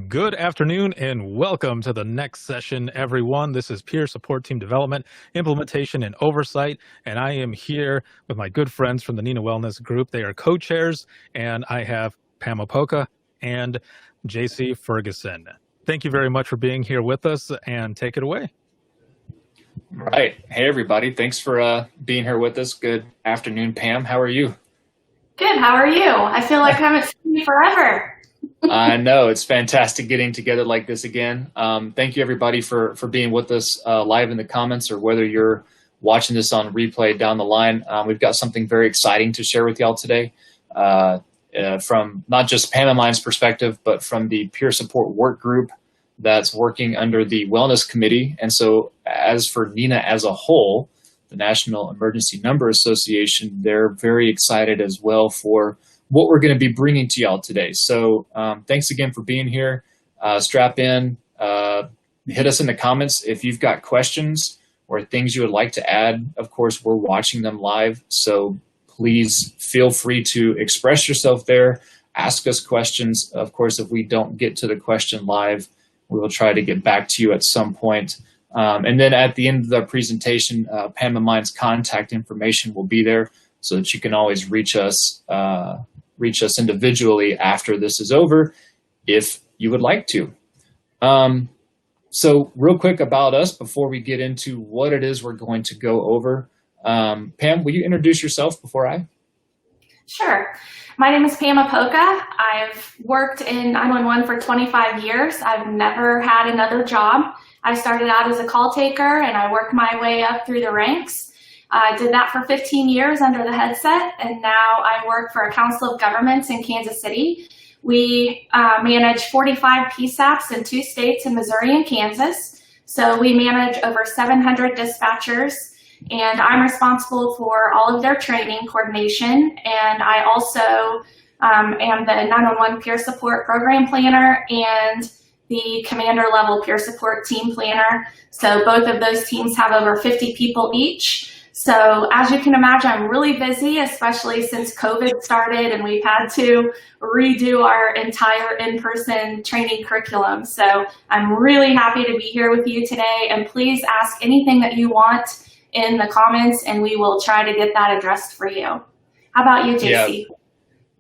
Good afternoon and welcome to the next session, everyone. This is Peer Support Team Development, Implementation, and Oversight. And I am here with my good friends from the NENA Wellness Group. They are co-chairs, and I have Pam Opoka and JC Ferguson. Thank you very much for being here with us, and take it away. Right. Hey, everybody. Thanks for being here with us. Good afternoon, Pam. How are you? Good. How are you? I feel like I haven't seen you forever. I know. It's fantastic getting together like this again. Thank you, everybody, for being with us live in the comments, or whether you're watching this on replay down the line. We've got something very exciting to share with y'all today from not just Pam and mine's perspective, but from the peer support work group that's working under the Wellness Committee. And so as for NENA as a whole, the National Emergency Number Association, they're very excited as well for what we're going to be bringing to y'all today. So thanks again for being here. Strap in, hit us in the comments if you've got questions or things you would like to add. Of course, we're watching them live, so please feel free to express yourself there, ask us questions. Of course, if we don't get to the question live, we will try to get back to you at some point. And then at the end of the presentation, Pam and mine's contact information will be there so that you can always reach us individually after this is over, if you would like to. So real quick about us before we get into what it is we're going to go over. Pam, will you introduce yourself before I? Sure. My name is Pam Opoka. I've worked in 911 for 25 years. I've never had another job. I started out as a call taker and I worked my way up through the ranks. I did that for 15 years under the headset, and now I work for a Council of Governments in Kansas City. We manage 45 PSAPs in 2 states, in Missouri and Kansas. So we manage over 700 dispatchers, and I'm responsible for all of their training coordination. And I also am the 911 peer support program planner and the commander level peer support team planner. So both of those teams have over 50 people each. So as you can imagine, I'm really busy, especially since COVID started and we've had to redo our entire in-person training curriculum. So I'm really happy to be here with you today, and please ask anything that you want in the comments and we will try to get that addressed for you. How about you, JC? Yeah,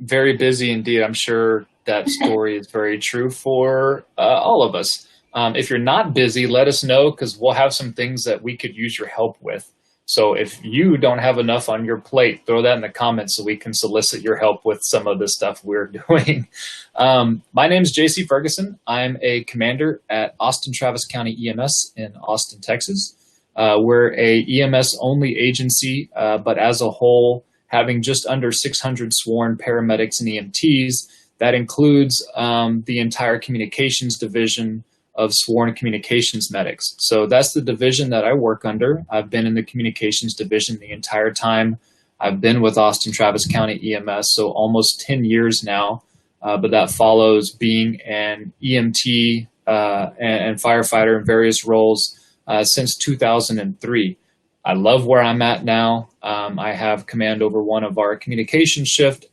very busy indeed. I'm sure that story is very true for all of us. If you're not busy, let us know, because we'll have some things that we could use your help with. So if you don't have enough on your plate, throw that in the comments so we can solicit your help with some of the stuff we're doing. My name is JC Ferguson. I'm a commander at Austin Travis County EMS in Austin, Texas. We're a EMS only agency, but as a whole, having just under 600 sworn paramedics and EMTs. That includes the entire communications division of sworn communications medics. So that's the division that I work under. I've been in the communications division the entire time I've been with Austin Travis County EMS, so almost 10 years now. But that follows being an EMT and firefighter in various roles since 2003. I love where I'm at now. I have command over one of our communication shifts,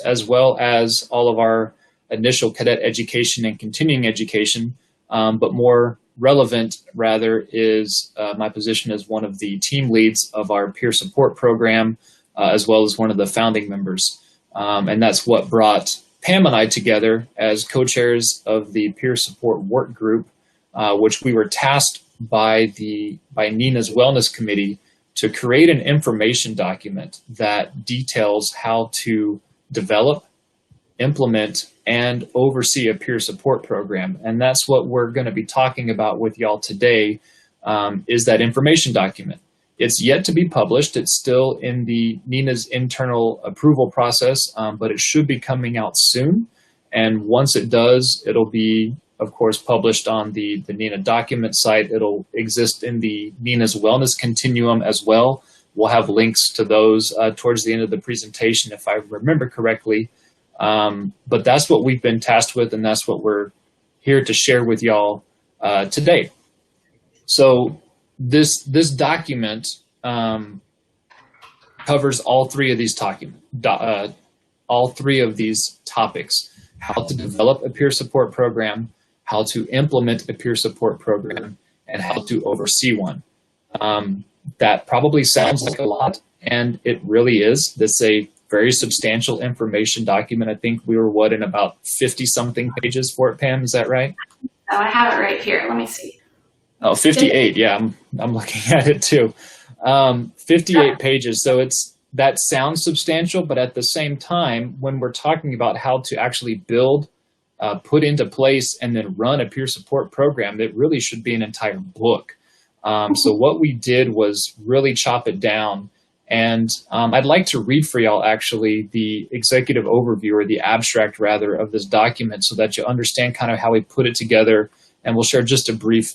as well as all of our initial cadet education and continuing education. But more relevant, rather, is my position as one of the team leads of our peer support program, as well as one of the founding members. And that's what brought Pam and I together as co-chairs of the peer support work group, which we were tasked by NENA's Wellness Committee to create an information document that details how to develop, implement, and oversee a peer support program. And that's what we're going to be talking about with y'all today, is that information document. It's yet to be published. It's still in the NENA's internal approval process, but it should be coming out soon. And once it does, it'll be, of course, published on the NENA document site. It'll exist in the NENA's Wellness Continuum as well. We'll have links to those towards the end of the presentation, if I remember correctly. But that's what we've been tasked with, and that's what we're here to share with y'all today. So this document covers all three of these topics. how to develop a peer support program, how to implement a peer support program, and how to oversee one. That probably sounds like a lot, and it really is. This is a very substantial information document. I think we were, in about 50-something pages for it, Pam? Is that right? Oh, I have it right here. Let me see. Oh, 58. Yeah, I'm looking at it too. 58 pages. So that sounds substantial, but at the same time, when we're talking about how to actually build, put into place, and then run a peer support program, it really should be an entire book. So what we did was really chop it down. And I'd like to read for y'all actually the executive overview, or the abstract rather, of this document, so that you understand kind of how we put it together. And we'll share just a brief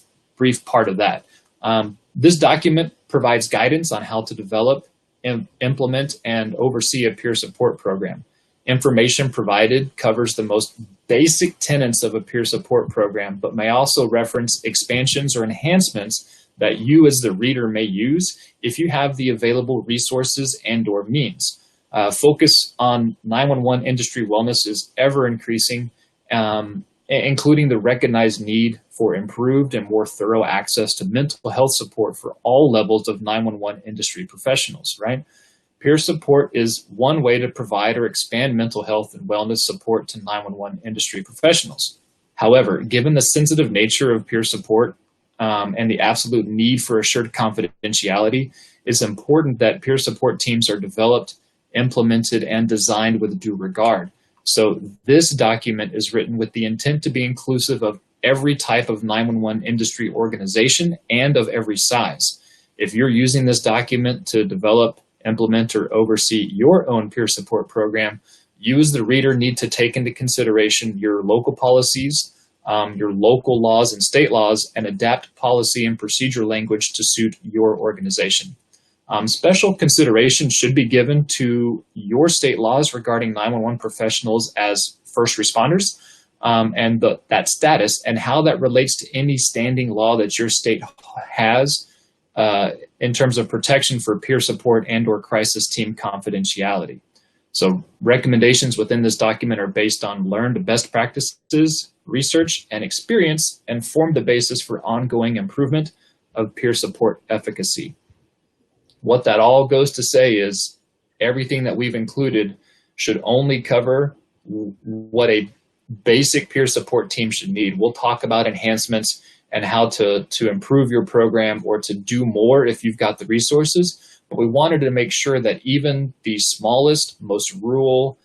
part of that. This document provides guidance on how to develop, implement, and oversee a peer support program. Information provided covers the most basic tenets of a peer support program, but may also reference expansions or enhancements that you as the reader may use if you have the available resources and/or means. Focus on 911 industry wellness is ever increasing, including the recognized need for improved and more thorough access to mental health support for all levels of 911 industry professionals, right? Peer support is one way to provide or expand mental health and wellness support to 911 industry professionals. However, given the sensitive nature of peer support and the absolute need for assured confidentiality, it's important that peer support teams are developed, implemented, and designed with due regard. So this document is written with the intent to be inclusive of every type of 911 industry organization and of every size. If you're using this document to develop, implement, or oversee your own peer support program, you as the reader need to take into consideration your local policies, your local laws and state laws, and adapt policy and procedure language to suit your organization. Special consideration should be given to your state laws regarding 911 professionals as first responders, and that status and how that relates to any standing law that your state has in terms of protection for peer support and/or crisis team confidentiality. So recommendations within this document are based on learned best practices, research, and experience, and form the basis for ongoing improvement of peer support efficacy. What that all goes to say is everything that we've included should only cover what a basic peer support team should need. We'll talk about enhancements and how to improve your program or to do more if you've got the resources. But we wanted to make sure that even the smallest, most rural,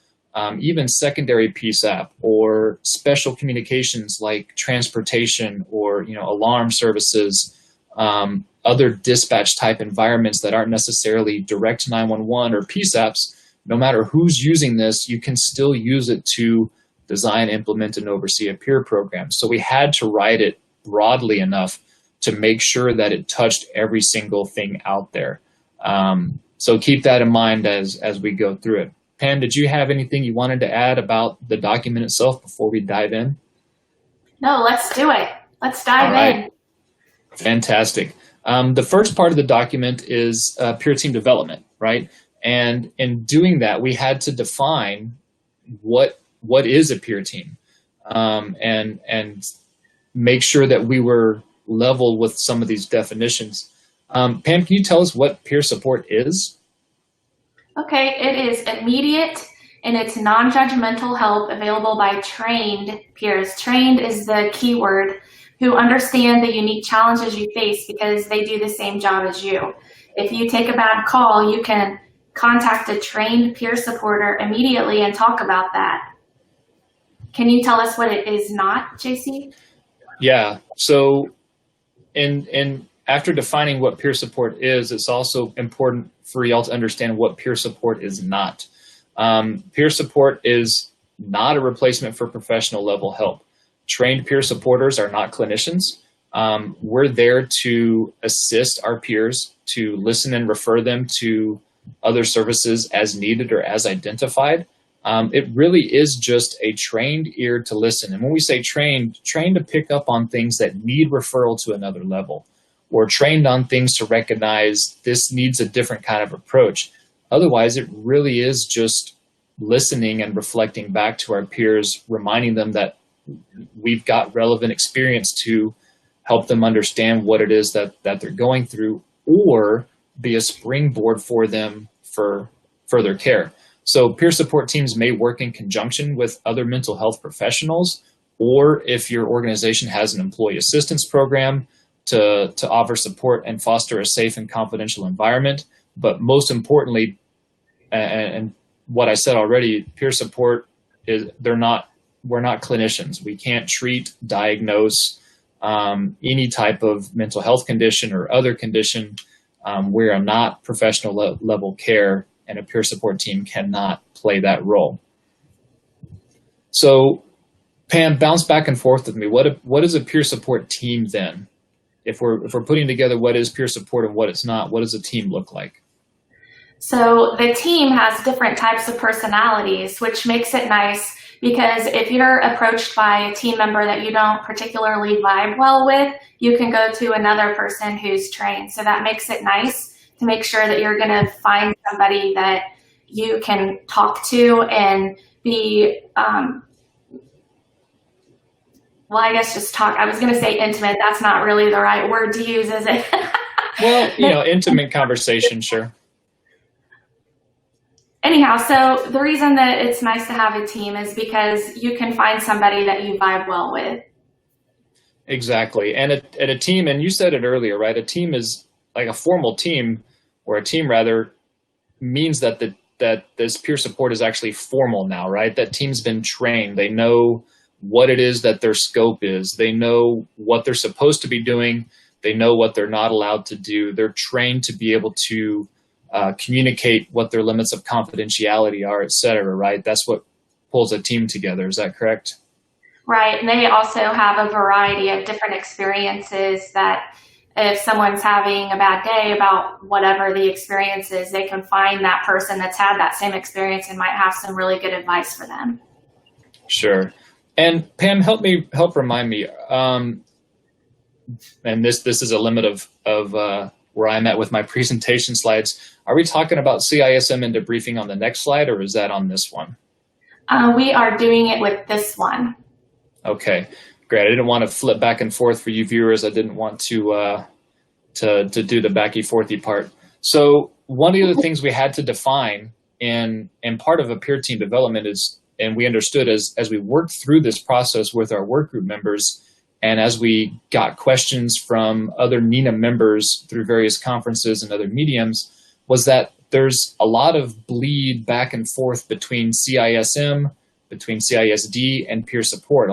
even secondary PSAP or special communications like transportation or alarm services, other dispatch type environments that aren't necessarily direct 911 or PSAPs, no matter who's using this, you can still use it to design, implement, and oversee a peer program. So we had to write it broadly enough to make sure that it touched every single thing out there. So keep that in mind as we go through it. Pam, did you have anything you wanted to add about the document itself before we dive in? No, let's do it. Let's dive in. Fantastic. The first part of the document is peer team development, right? And in doing that, we had to define what is a peer team, and make sure that we were level with some of these definitions. Pam, can you tell us what peer support is? Okay, it is immediate and it's non-judgmental help available by trained peers. Trained is the key word, who understand the unique challenges you face because they do the same job as you. If you take a bad call, you can contact a trained peer supporter immediately and talk about that. Can you tell us what it is not, JC? Yeah, so in after defining what peer support is, it's also important for y'all to understand what peer support is not. Peer support is not a replacement for professional level help. Trained peer supporters are not clinicians. We're there to assist our peers, to listen and refer them to other services as needed or as identified. It really is just a trained ear to listen. And when we say trained to pick up on things that need referral to another level, or trained on things to recognize this needs a different kind of approach. Otherwise, it really is just listening and reflecting back to our peers, reminding them that we've got relevant experience to help them understand what it is that they're going through, or be a springboard for them for further care. So peer support teams may work in conjunction with other mental health professionals, or if your organization has an employee assistance program, to offer support and foster a safe and confidential environment. But most importantly, and what I said already, peer support is we're not clinicians. We can't treat, diagnose any type of mental health condition or other condition. We are not professional level care, and a peer support team cannot play that role. So Pam, bounce back and forth with me. What is a peer support team then? If we're putting together what is peer support and what it's not, what does a team look like? So the team has different types of personalities, which makes it nice, because if you're approached by a team member that you don't particularly vibe well with, you can go to another person who's trained. So that makes it nice to make sure that you're going to find somebody that you can talk to and be, well, I guess just talk. I was going to say intimate. That's not really the right word to use, is it? Well, intimate conversation, sure. Anyhow, so the reason that it's nice to have a team is because you can find somebody that you vibe well with. Exactly. And a team, and you said it earlier, right? A team is like a formal team, or a team rather, means that this peer support is actually formal now, right? That team's been trained. They know what it is that their scope is. They know what they're supposed to be doing. They know what they're not allowed to do. They're trained to be able to communicate what their limits of confidentiality are, et cetera, right? That's what pulls a team together. Is that correct? Right. And they also have a variety of different experiences that if someone's having a bad day about whatever the experience is, they can find that person that's had that same experience and might have some really good advice for them. Sure. And Pam, help remind me, and this is a limit of where I'm at with my presentation slides. Are we talking about CISM and debriefing on the next slide, or is that on this one? We are doing it with this one. Okay, great. I didn't want to flip back and forth for you viewers. I didn't want to do the backy-forthy part. So one of the things we had to define in part of a peer team development is, and we understood as we worked through this process with our work group members, and as we got questions from other NENA members through various conferences and other mediums, was that there's a lot of bleed back and forth between CISM, between CISD, and peer support.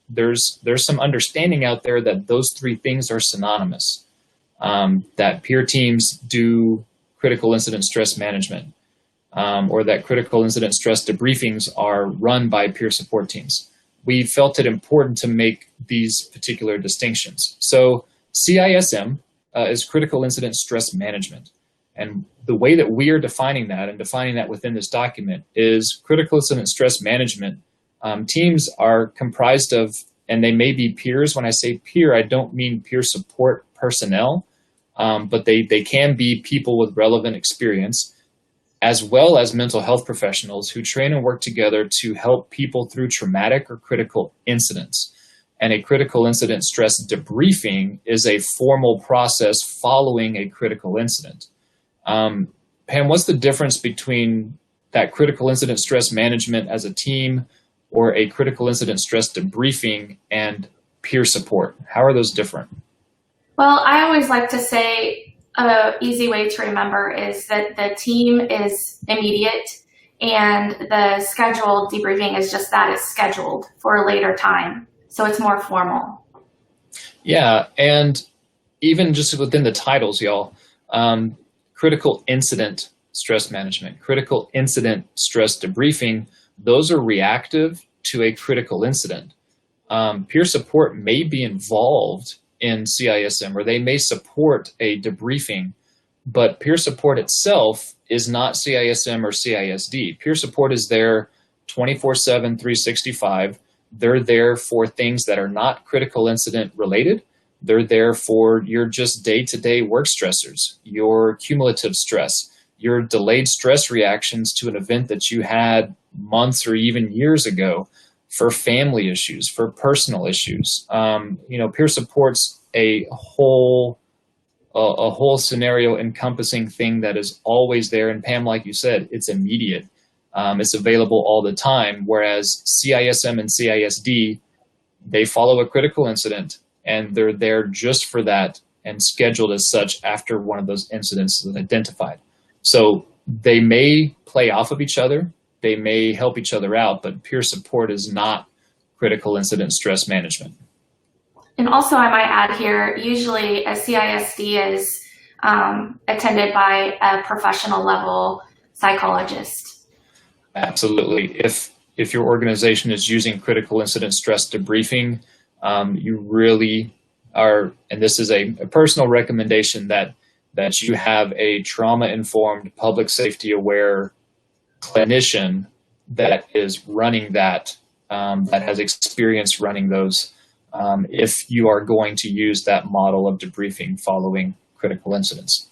There's some understanding out there that those three things are synonymous, that peer teams do critical incident stress management, or that critical incident stress debriefings are run by peer support teams. We felt it important to make these particular distinctions. So CISM is critical incident stress management. And the way that we are defining that, and defining that within this document, is critical incident stress management. Teams are comprised of, and they may be peers. When I say peer, I don't mean peer support personnel, but they can be people with relevant experience, as well as mental health professionals who train and work together to help people through traumatic or critical incidents. And a critical incident stress debriefing is a formal process following a critical incident. Pam, what's the difference between that critical incident stress management as a team, or a critical incident stress debriefing, and peer support? How are those different? Well, I always like to say an easy way to remember is that the team is immediate and the scheduled debriefing is just that, it's scheduled for a later time. So it's more formal. Yeah, and even just within the titles, y'all, critical incident stress management, critical incident stress debriefing, those are reactive to a critical incident. Peer support may be involved in CISM, or they may support a debriefing, but peer support itself is not CISM or CISD. Peer support is there 24/7, 365. They're there for things that are not critical incident related. They're there for your just day-to-day work stressors, your cumulative stress, your delayed stress reactions to an event that you had months or even years ago, for family issues, for personal issues. Peer support's a whole scenario encompassing thing that is always there. And Pam, like you said, it's immediate. It's available all the time. Whereas CISM and CISD, they follow a critical incident, and they're there just for that and scheduled as such after one of those incidents is identified. So they may play off of each other, they may help each other out, but peer support is not critical incident stress management. And also, I might add here, usually a CISD is attended by a professional level psychologist. Absolutely. If your organization is using critical incident stress debriefing, you really are, and this is a personal recommendation, that you have a trauma-informed, public safety-aware clinician that is running that has experience running those, if you are going to use that model of debriefing following critical incidents.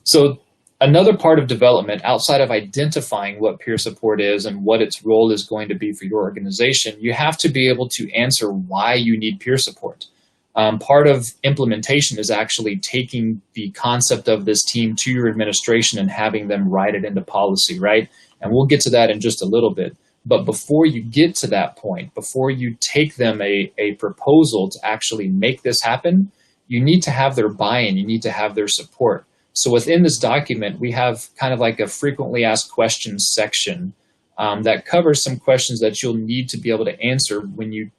So another part of development, outside of identifying what peer support is and what its role is going to be for your organization, you have to be able to answer why you need peer support. Part of implementation is actually taking the concept of this team to your administration and having them write it into policy, right? And we'll get to that in just a little bit. But before you get to that point, before you take them a proposal to actually make this happen, you need to have their buy-in, you need to have their support. So within this document, we have kind of like a frequently asked questions section that covers some questions that you'll need to be able to answer when you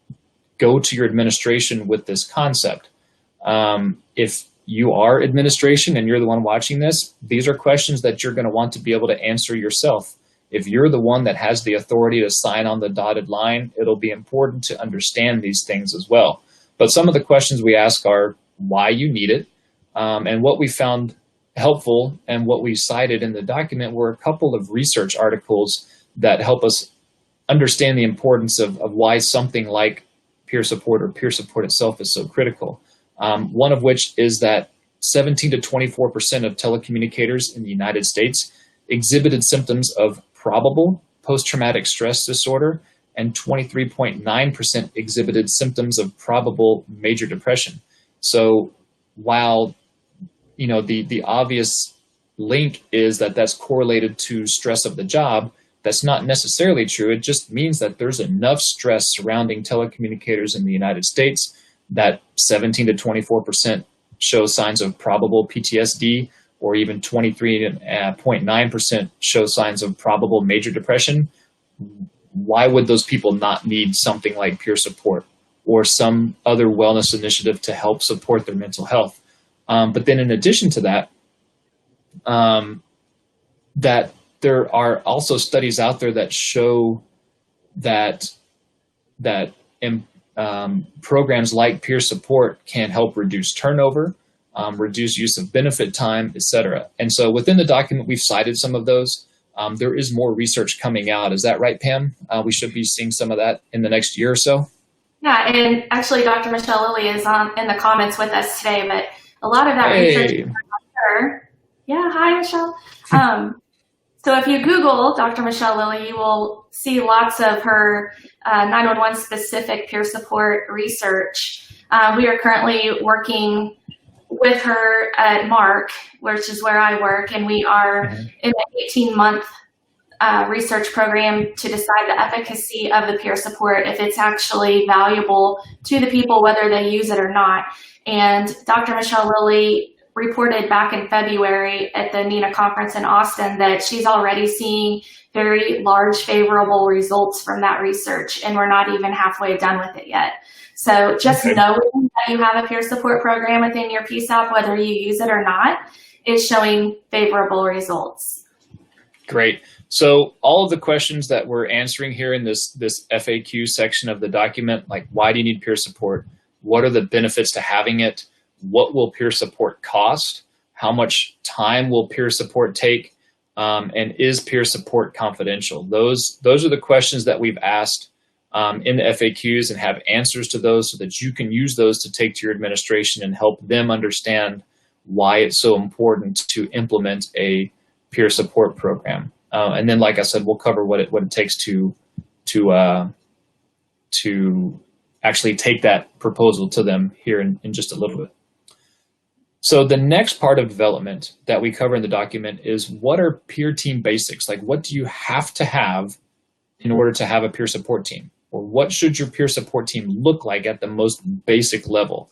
go to your administration with this concept. If you are administration and you're the one watching this, these are questions that you're going to want to be able to answer yourself. If you're the one that has the authority to sign on the dotted line, it'll be important to understand these things as well. But some of the questions we ask are why you need it, and what we found helpful and what we cited in the document were a couple of research articles that help us understand the importance of why something like peer support or peer support itself is so critical. One of which is that 17 to 24% of telecommunicators in the United States exhibited symptoms of probable post-traumatic stress disorder, and 23.9% exhibited symptoms of probable major depression. So while the obvious link is that that's correlated to stress of the job, that's not necessarily true. It just means that there's enough stress surrounding telecommunicators in the United States that 17 to 24% show signs of probable PTSD, or even 23.9% show signs of probable major depression. Why would those people not need something like peer support or some other wellness initiative to help support their mental health? But then in addition to that, that there are also studies out there that show that programs like peer support can help reduce turnover, reduce use of benefit time, etc. And so within the document, we've cited some of those. There is more research coming out. Is that right, Pam? We should be seeing some of that in the next year or so. Yeah, and actually Dr. Michelle Lilly is in the comments with us today, but a lot of that research. Yeah, hi, Michelle. So if you Google Dr. Michelle Lilly, you will see lots of her 911 specific peer support research. We are currently working with her at Mark, which is where I work, and we are in an 18-month research program to decide the efficacy of the peer support, if it's actually valuable to the people, whether they use it or not. And Dr. Michelle Lilly reported back in February at the NENA conference in Austin that she's already seeing very large favorable results from that research, and we're not even halfway done with it yet. So just knowing that you have a peer support program within your PSAP, whether you use it or not, is showing favorable results. Great. So all of the questions that we're answering here in this FAQ section of the document, like why do you need peer support? What are the benefits to having it? What will peer support cost? How much time will peer support take? And is peer support confidential? Those are the questions that we've asked in the FAQs, and have answers to those so that you can use those to take to your administration and help them understand why it's so important to implement a peer support program. And then, like I said, we'll cover what it takes to actually take that proposal to them here in just a little bit. So the next part of development that we cover in the document is, what are peer team basics? Like, what do you have to have in order to have a peer support team? Or what should your peer support team look like at the most basic level?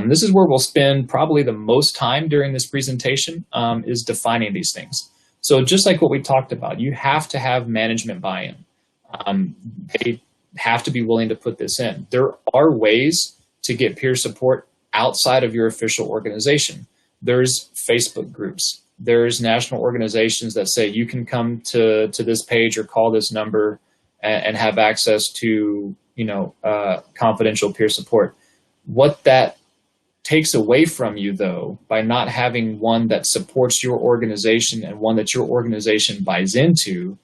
This is where we'll spend probably the most time during this presentation, is defining these things. So just like what we talked about, you have to have management buy-in. They have to be willing to put this in. There are ways to get peer support outside of your official organization. There's Facebook groups. There's national organizations that say you can come to this page or call this number and have access to, confidential peer support. What that takes away from you, though, by not having one that supports your organization and one that your organization buys into,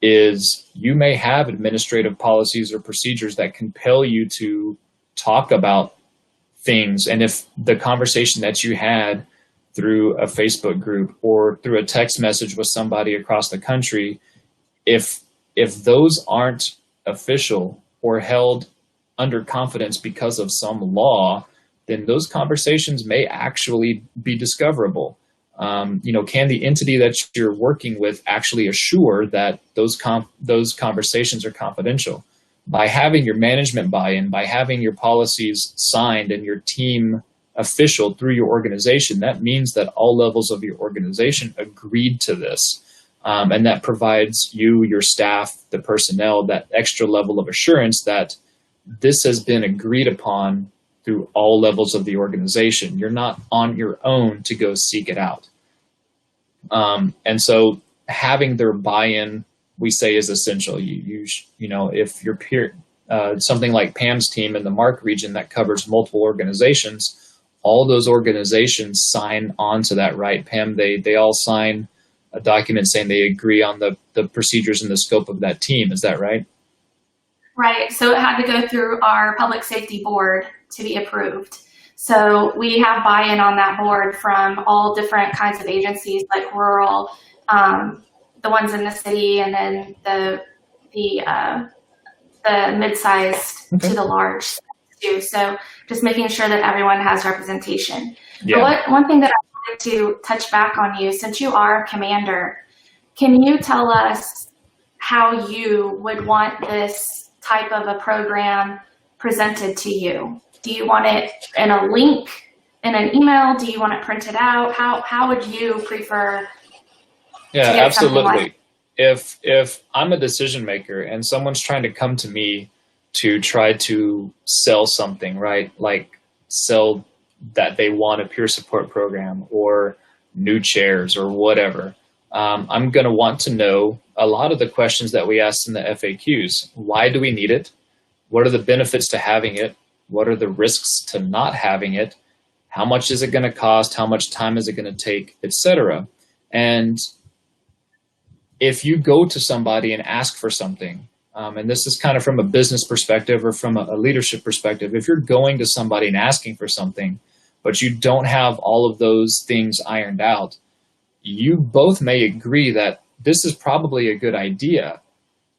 is you may have administrative policies or procedures that compel you to talk about things. And if the conversation that you had through a Facebook group or through a text message with somebody across the country, if those aren't official or held under confidence because of some law, then those conversations may actually be discoverable. Can the entity that you're working with actually assure that those conversations are confidential? By having your management buy-in, by having your policies signed and your team official through your organization, that means that all levels of your organization agreed to this. And that provides you, your staff, the personnel, that extra level of assurance that this has been agreed upon through all levels of the organization. You're not on your own to go seek it out. And so having their buy-in, we say, is essential. If your peer, something like Pam's team in the MARC region that covers multiple organizations, all those organizations sign on to that, right? Pam, they all sign a document saying they agree on the procedures and the scope of that team. Is that right? Right. So it had to go through our public safety board to be approved. So we have buy-in on that board from all different kinds of agencies, like rural, the ones in the city, and then the mid-sized to the large too. So just making sure that everyone has representation. Yeah. But one thing that I wanted to touch back on you, since you are a commander, can you tell us how you would want this type of a program presented to you? Do you want it in a link, in an email? Do you want it printed out? How would you prefer? Yeah, absolutely. If I'm a decision maker and someone's trying to come to me to try to sell something, right? Like sell that they want a peer support program or new chairs or whatever, I'm going to want to know a lot of the questions that we asked in the FAQs. Why do we need it? What are the benefits to having it? What are the risks to not having it? How much is it going to cost? How much time is it going to take, etc.? And if you go to somebody and ask for something, and this is kind of from a business perspective or from a leadership perspective, if you're going to somebody and asking for something, but you don't have all of those things ironed out, you both may agree that this is probably a good idea.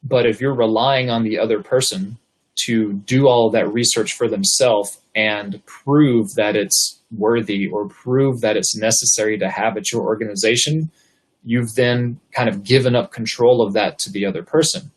But if you're relying on the other person to do all of that research for themselves and prove that it's worthy or prove that it's necessary to have at your organization, you've then kind of given up control of that to the other person.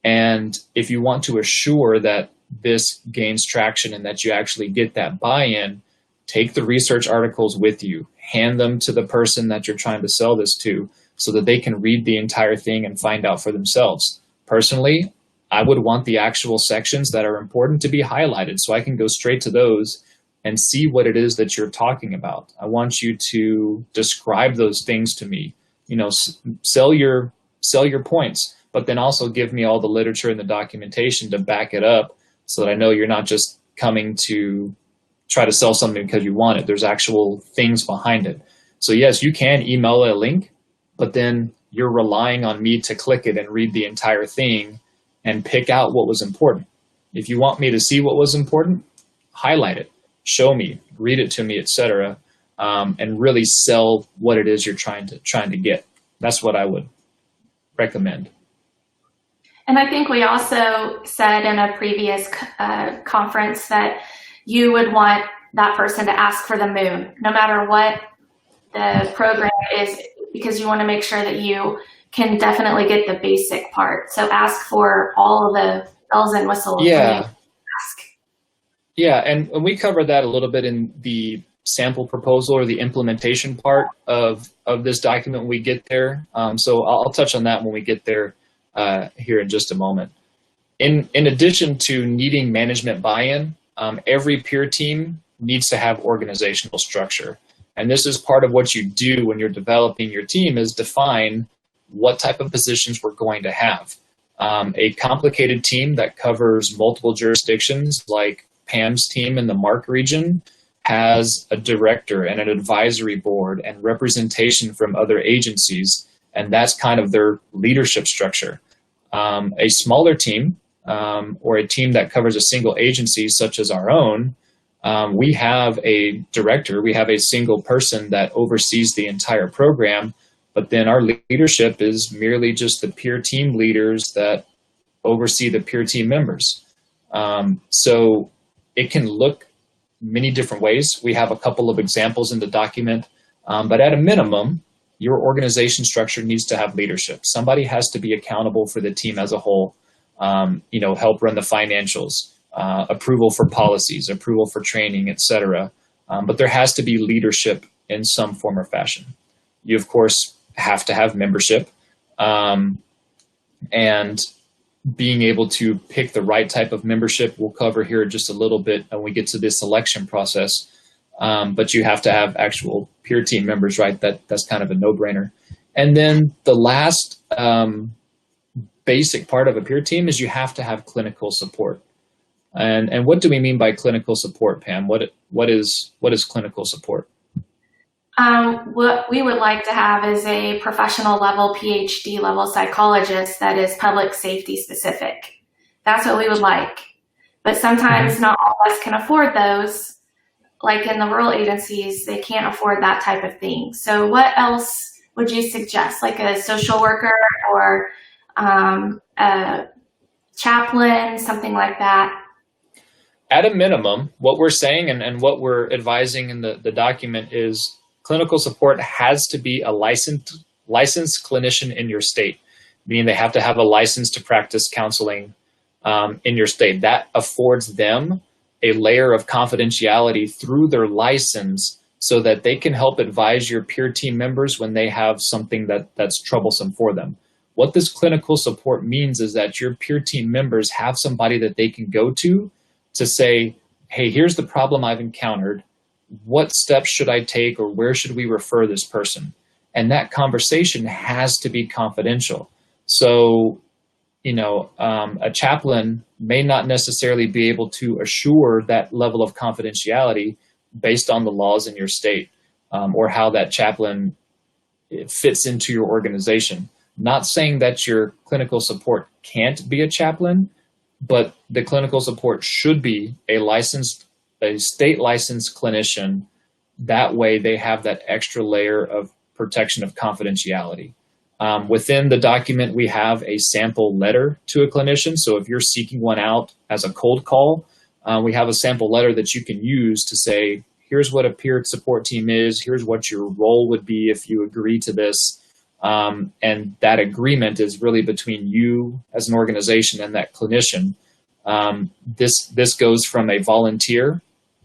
And if you want to assure that this gains traction and that you actually get that buy-in, take the research articles with you, hand them to the person that you're trying to sell this to so that they can read the entire thing and find out for themselves. Personally, I would want the actual sections that are important to be highlighted so I can go straight to those and see what it is that you're talking about. I want you to describe those things to me, sell your points, but then also give me all the literature and the documentation to back it up so that I know you're not just coming to try to sell something because you want it. There's actual things behind it. So yes, you can email a link, but then you're relying on me to click it and read the entire thing and pick out what was important. If you want me to see what was important, highlight it, show me, read it to me, etc., and really sell what it is you're trying to get. That's what I would recommend. And I think we also said in a previous conference that you would want that person to ask for the moon, no matter what the program is, because you want to make sure that you can definitely get the basic part. So ask for all of the bells and whistles. Yeah. Yeah, and we covered that a little bit in the sample proposal or the implementation part of this document when we get there. So I'll touch on that when we get there here in just a moment. In addition to needing management buy-in, every peer team needs to have organizational structure. And this is part of what you do when you're developing your team, is define what type of positions we're going to have. A complicated team that covers multiple jurisdictions, like Pam's team in the MARC region, has a director and an advisory board and representation from other agencies, and that's kind of their leadership structure. A smaller team, or a team that covers a single agency such as our own, we have a director, we have a single person that oversees the entire program, but then our leadership is merely just the peer team leaders that oversee the peer team members. So it can look many different ways. We have a couple of examples in the document, but at a minimum, your organization structure needs to have leadership. Somebody has to be accountable for the team as a whole, help run the financials, approval for policies, approval for training, etc. But there has to be leadership in some form or fashion. You, of course, have to have membership, and being able to pick the right type of membership we'll cover here just a little bit when we get to the selection process. But you have to have actual peer team members, right? That's kind of a no-brainer. And then the last basic part of a peer team is you have to have clinical support. And what do we mean by clinical support, Pam? What is clinical support? What we would like to have is a professional level, PhD level psychologist that is public safety specific. That's what we would like. But sometimes not all of us can afford those. Like in the rural agencies, they can't afford that type of thing. So what else would you suggest? Like a social worker or a chaplain, something like that? At a minimum, what we're saying and what we're advising in the document is clinical support has to be a licensed clinician in your state, meaning they have to have a license to practice counseling in your state. That affords them a layer of confidentiality through their license so that they can help advise your peer team members when they have something that's troublesome for them. What this clinical support means is that your peer team members have somebody that they can go to say, hey, here's the problem I've encountered. What steps should I take, or where should we refer this person? And that conversation has to be confidential. So, a chaplain may not necessarily be able to assure that level of confidentiality based on the laws in your state, or how that chaplain fits into your organization. Not saying that your clinical support can't be a chaplain, but the clinical support should be a state licensed clinician. That way they have that extra layer of protection of confidentiality. Within the document, we have a sample letter to a clinician. So if you're seeking one out as a cold call, we have a sample letter that you can use to say, here's what a peer support team is, here's what your role would be if you agree to this. And that agreement is really between you as an organization and that clinician. This goes from a volunteer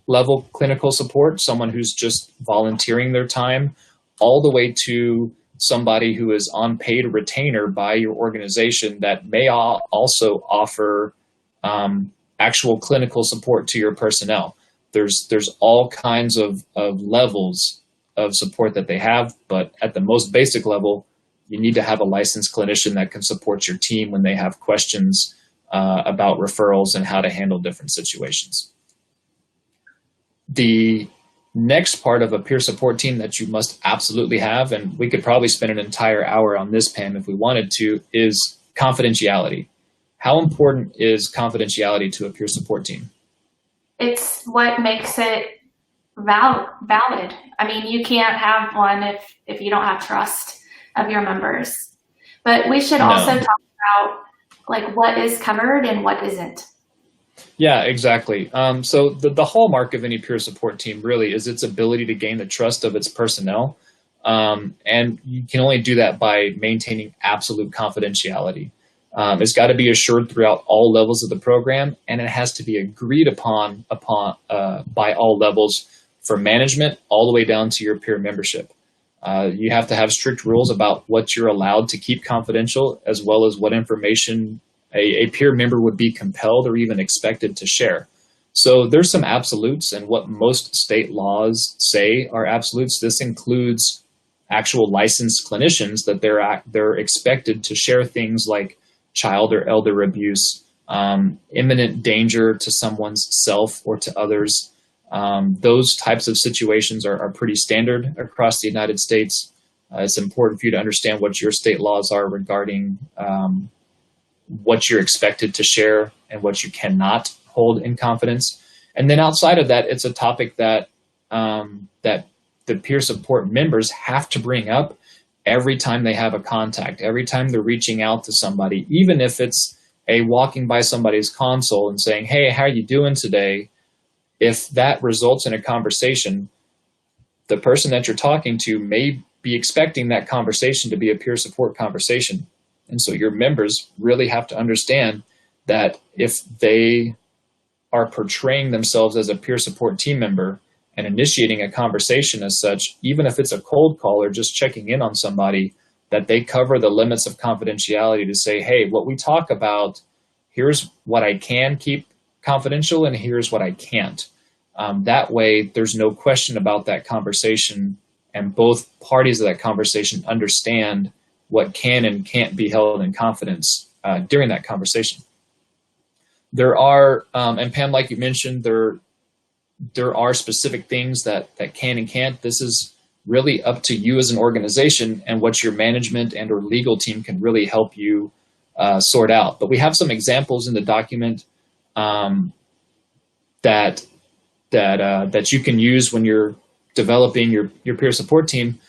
level clinical support, someone who's just volunteering their time, all the way to somebody who is on paid retainer by your organization that may also offer actual clinical support to your personnel. There's all kinds of levels of support that they have, but at the most basic level, you need to have a licensed clinician that can support your team when they have questions about referrals and how to handle different situations. The next part of a peer support team that you must absolutely have, and we could probably spend an entire hour on this, Pam, if we wanted to, is confidentiality. How important is confidentiality to a peer support team? It's what makes it valid. I mean, you can't have one if you don't have trust. of your members. But we should No. also talk about like what is covered and what isn't. Yeah, exactly. So the hallmark of any peer support team really is its ability to gain the trust of its personnel. And you can only do that by maintaining absolute confidentiality. It's got to be assured throughout all levels of the program, and it has to be agreed upon by all levels, from management all the way down to your peer membership. You have to have strict rules about what you're allowed to keep confidential, as well as what information a peer member would be compelled or even expected to share. So there's some absolutes, and what most state laws say are absolutes. This includes actual licensed clinicians that they're expected to share things like child or elder abuse, imminent danger to someone's self or to others. Those types of situations are pretty standard across the United States. It's important for you to understand what your state laws are regarding what you're expected to share and what you cannot hold in confidence. And then outside of that, it's a topic that that the peer support members have to bring up every time they have a contact, every time they're reaching out to somebody, even if it's a walking by somebody's console and saying, "Hey, how are you doing today?" If that results in a conversation, the person that you're talking to may be expecting that conversation to be a peer support conversation. And so your members really have to understand that if they are portraying themselves as a peer support team member and initiating a conversation as such, even if it's a cold call or just checking in on somebody, that they cover the limits of confidentiality to say, "Hey, what we talk about, here's what I can keep confidential and here's what I can't." That way, there's no question about that conversation, and both parties of that conversation understand what can and can't be held in confidence during that conversation. There are, and Pam, like you mentioned, there are specific things that can and can't. This is really up to you as an organization and what your management and or legal team can really help you sort out. But we have some examples in the document that you can use when you're developing your peer support team.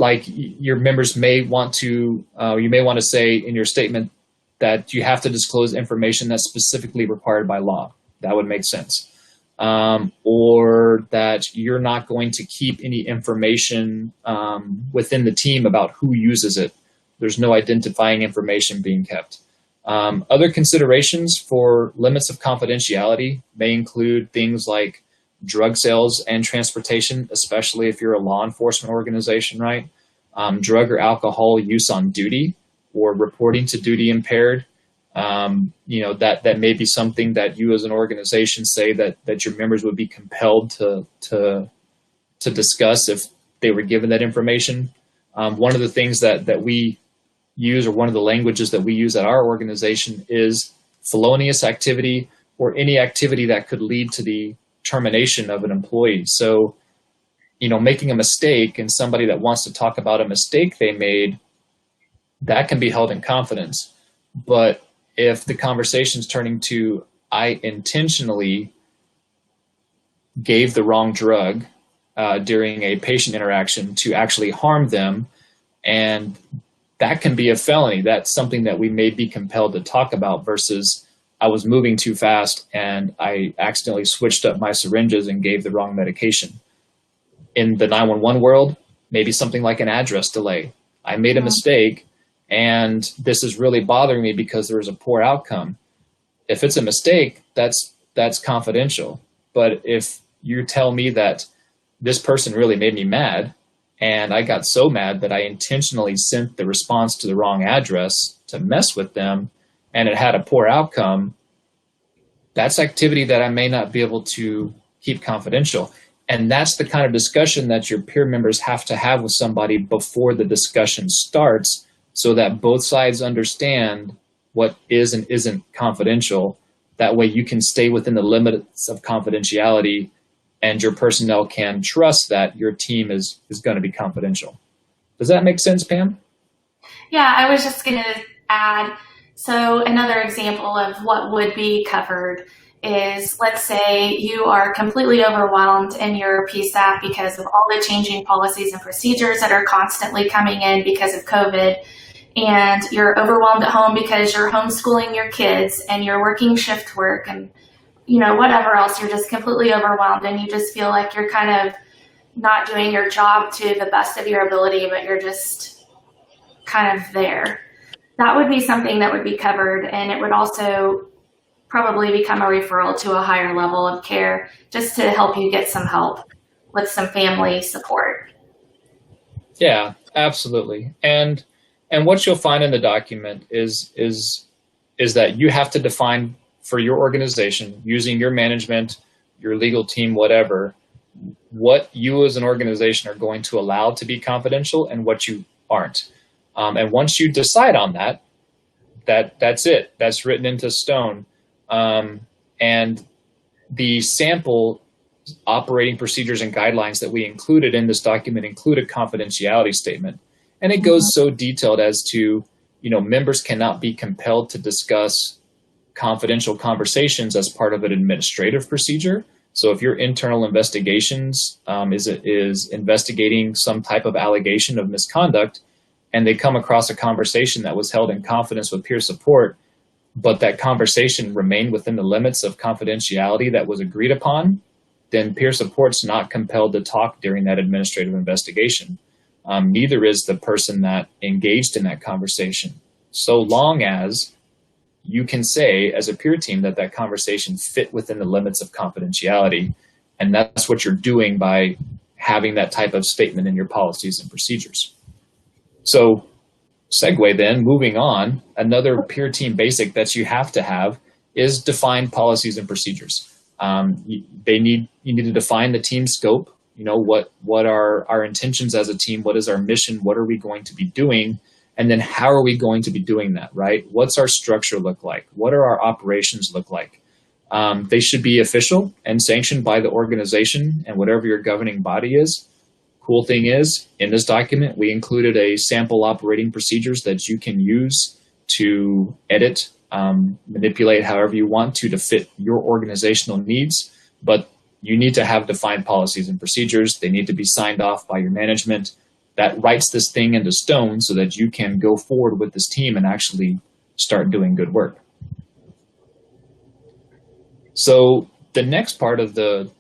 Like your members may want to, you may want to say in your statement that you have to disclose information that's specifically required by law. That would make sense. Or that you're not going to keep any information within the team about who uses it. There's no identifying information being kept. Other considerations for limits of confidentiality may include things like drug sales and transportation, especially if you're a law enforcement organization, right? Drug or alcohol use on duty or reporting to duty impaired. That may be something that you as an organization say that your members would be compelled to discuss if they were given that information. One of the things that we use, or one of the languages that we use at our organization, is felonious activity or any activity that could lead to the termination of an employee. So, making a mistake and somebody that wants to talk about a mistake they made, that can be held in confidence. But if the conversation's turning to, I intentionally gave the wrong drug during a patient interaction to actually harm them, and that can be a felony. That's something that we may be compelled to talk about versus I was moving too fast and I accidentally switched up my syringes and gave the wrong medication. In the 911 world, maybe something like an address delay. I made a mistake and this is really bothering me because there was a poor outcome. If it's a mistake, that's confidential. But if you tell me that this person really made me mad and I got so mad that I intentionally sent the response to the wrong address to mess with them, and it had a poor outcome, that's activity that I may not be able to keep confidential. And that's the kind of discussion that your peer members have to have with somebody before the discussion starts, so that both sides understand what is and isn't confidential. That way you can stay within the limits of confidentiality and your personnel can trust that your team is going to be confidential. Does that make sense, Pam? Yeah, I was just going to add, so another example of what would be covered is, let's say you are completely overwhelmed in your PSAP because of all the changing policies and procedures that are constantly coming in because of COVID, and you're overwhelmed at home because you're homeschooling your kids and you're working shift work and whatever else, you're just completely overwhelmed and you just feel like you're kind of not doing your job to the best of your ability, but you're just kind of there. That would be something that would be covered, and it would also probably become a referral to a higher level of care just to help you get some help with some family support. Yeah, absolutely. And what you'll find in the document is that you have to define for your organization, using your management, your legal team, whatever, what you as an organization are going to allow to be confidential and what you aren't. And once you decide on that's it. That's written into stone. And the sample operating procedures and guidelines that we included in this document include a confidentiality statement. And it goes so detailed as to, members cannot be compelled to discuss confidential conversations as part of an administrative procedure. So if your internal investigations is investigating some type of allegation of misconduct, and they come across a conversation that was held in confidence with peer support, but that conversation remained within the limits of confidentiality that was agreed upon, then peer support's not compelled to talk during that administrative investigation. Neither is the person that engaged in that conversation, so long as you can say as a peer team that conversation fit within the limits of confidentiality. And that's what you're doing by having that type of statement in your policies and procedures. So segue then, moving on, another peer team basic that you have to have is defined policies and procedures. You need to define the team scope. What are our intentions as a team? What is our mission? What are we going to be doing? And then how are we going to be doing that, right? What's our structure look like? What are our operations look like? They should be official and sanctioned by the organization and whatever your governing body is. Cool thing is, in this document, we included a sample operating procedures that you can use to edit, manipulate however you want to fit your organizational needs. But you need to have defined policies and procedures. They need to be signed off by your management. That writes this thing into stone so that you can go forward with this team and actually start doing good work. So the next part of the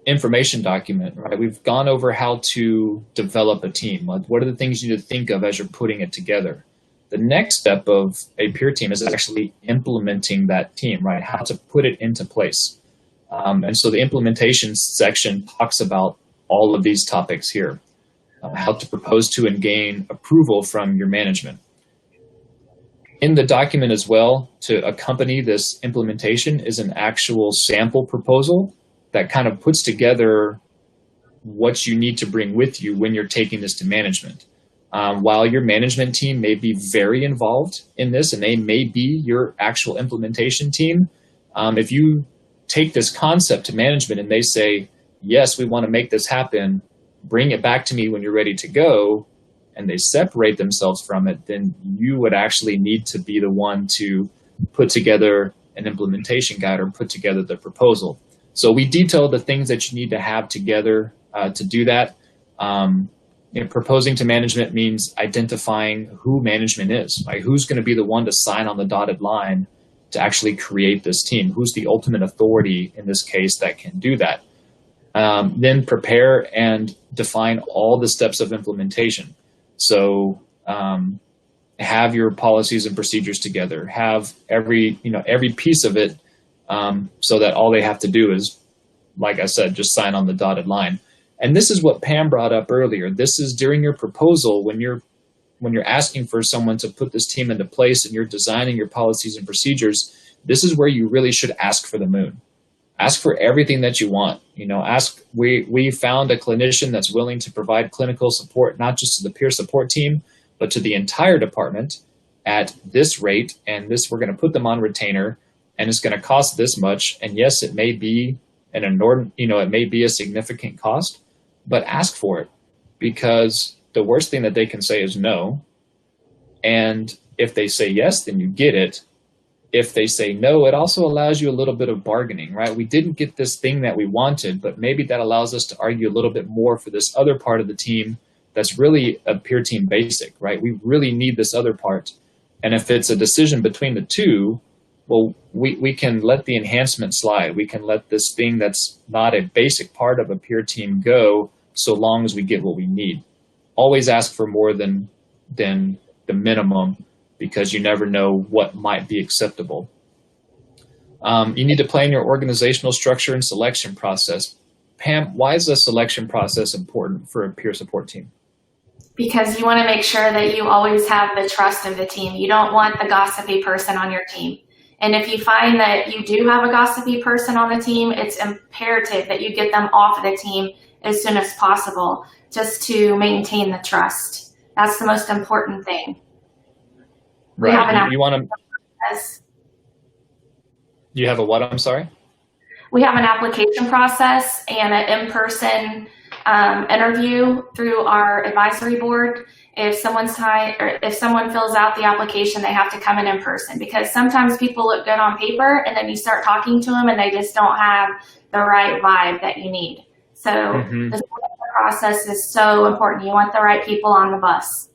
information document, right? We've gone over how to develop a team. Like, what are the things you need to think of as you're putting it together? The next step of a peer team is actually implementing that team, right? How to put it into place. And so the implementation section talks about all of these topics here. How to propose to and gain approval from your management. In the document as well, to accompany this implementation is an actual sample proposal that kind of puts together what you need to bring with you when you're taking this to management. While your management team may be very involved in this and they may be your actual implementation team, if you take this concept to management and they say, yes, we want to make this happen, bring it back to me when you're ready to go, and they separate themselves from it, then you would actually need to be the one to put together an implementation guide or put together the proposal. So we detail the things that you need to have together to do that. Proposing to management means identifying who management is, right? Who's going to be the one to sign on the dotted line to actually create this team? Who's the ultimate authority in this case that can do that? Then prepare and define all the steps of implementation. So have your policies and procedures together. Have every piece of it so that all they have to do is, like I said, just sign on the dotted line. And this is what Pam brought up earlier. This is during your proposal when you're asking for someone to put this team into place and you're designing your policies and procedures. This is where you really should ask for the moon. Ask for everything that you want. We found a clinician that's willing to provide clinical support, not just to the peer support team, but to the entire department at this rate. And this, we're going to put them on retainer, and it's going to cost this much. And yes, it may be it may be a significant cost, but ask for it, because the worst thing that they can say is no. And if they say yes, then you get it. if they say no, it also allows you a little bit of bargaining, right? We didn't get this thing that we wanted, but maybe that allows us to argue a little bit more for this other part of the team that's really a peer team basic, right? We really need this other part. And if it's a decision between the two, well, we can let the enhancement slide. We can let this thing that's not a basic part of a peer team go, so long as we get what we need. Always ask for more than the minimum, because you never know what might be acceptable. You need to plan your organizational structure and selection process. Pam, why is the selection process important for a peer support team? Because you want to make sure that you always have the trust of the team. You don't want the gossipy person on your team. And if you find that you do have a gossipy person on the team, it's imperative that you get them off of the team as soon as possible, just to maintain the trust. That's the most important thing. Right. You have a what? I'm sorry? We have an application process and an in-person interview through our advisory board. If someone fills out the application, they have to come in person, because sometimes people look good on paper and then you start talking to them and they just don't have the right vibe that you need. So the process is so important. You want the right people on the bus.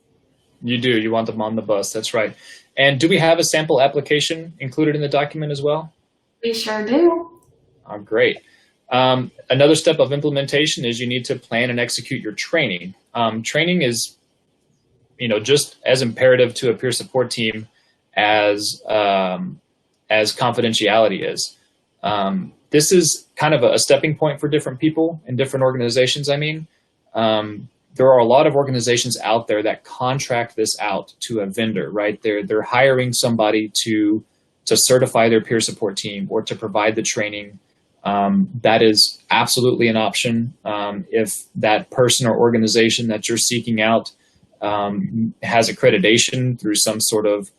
You do. You want them on the bus. That's right. And do we have a sample application included in the document as well? We sure do. Oh, great. Another step of implementation is you need to plan and execute your training. Training is, just as imperative to a peer support team as confidentiality is. This is kind of a stepping point for different people in different organizations. There are a lot of organizations out there that contract this out to a vendor, right? They're hiring somebody to certify their peer support team or to provide the training. That is absolutely an option. If that person or organization that you're seeking out has accreditation through some sort of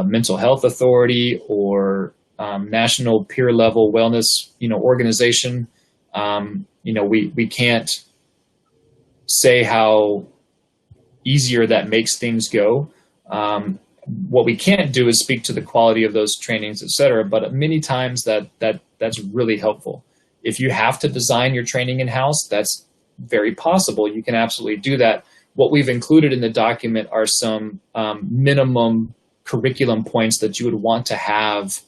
mental health authority or national peer level wellness, organization, we can't say how easier that makes things go. What we can't do is speak to the quality of those trainings, et cetera, but many times that's really helpful. If you have to design your training in-house, that's very possible. You can absolutely do that. What we've included in the document are some minimum curriculum points that you would want to have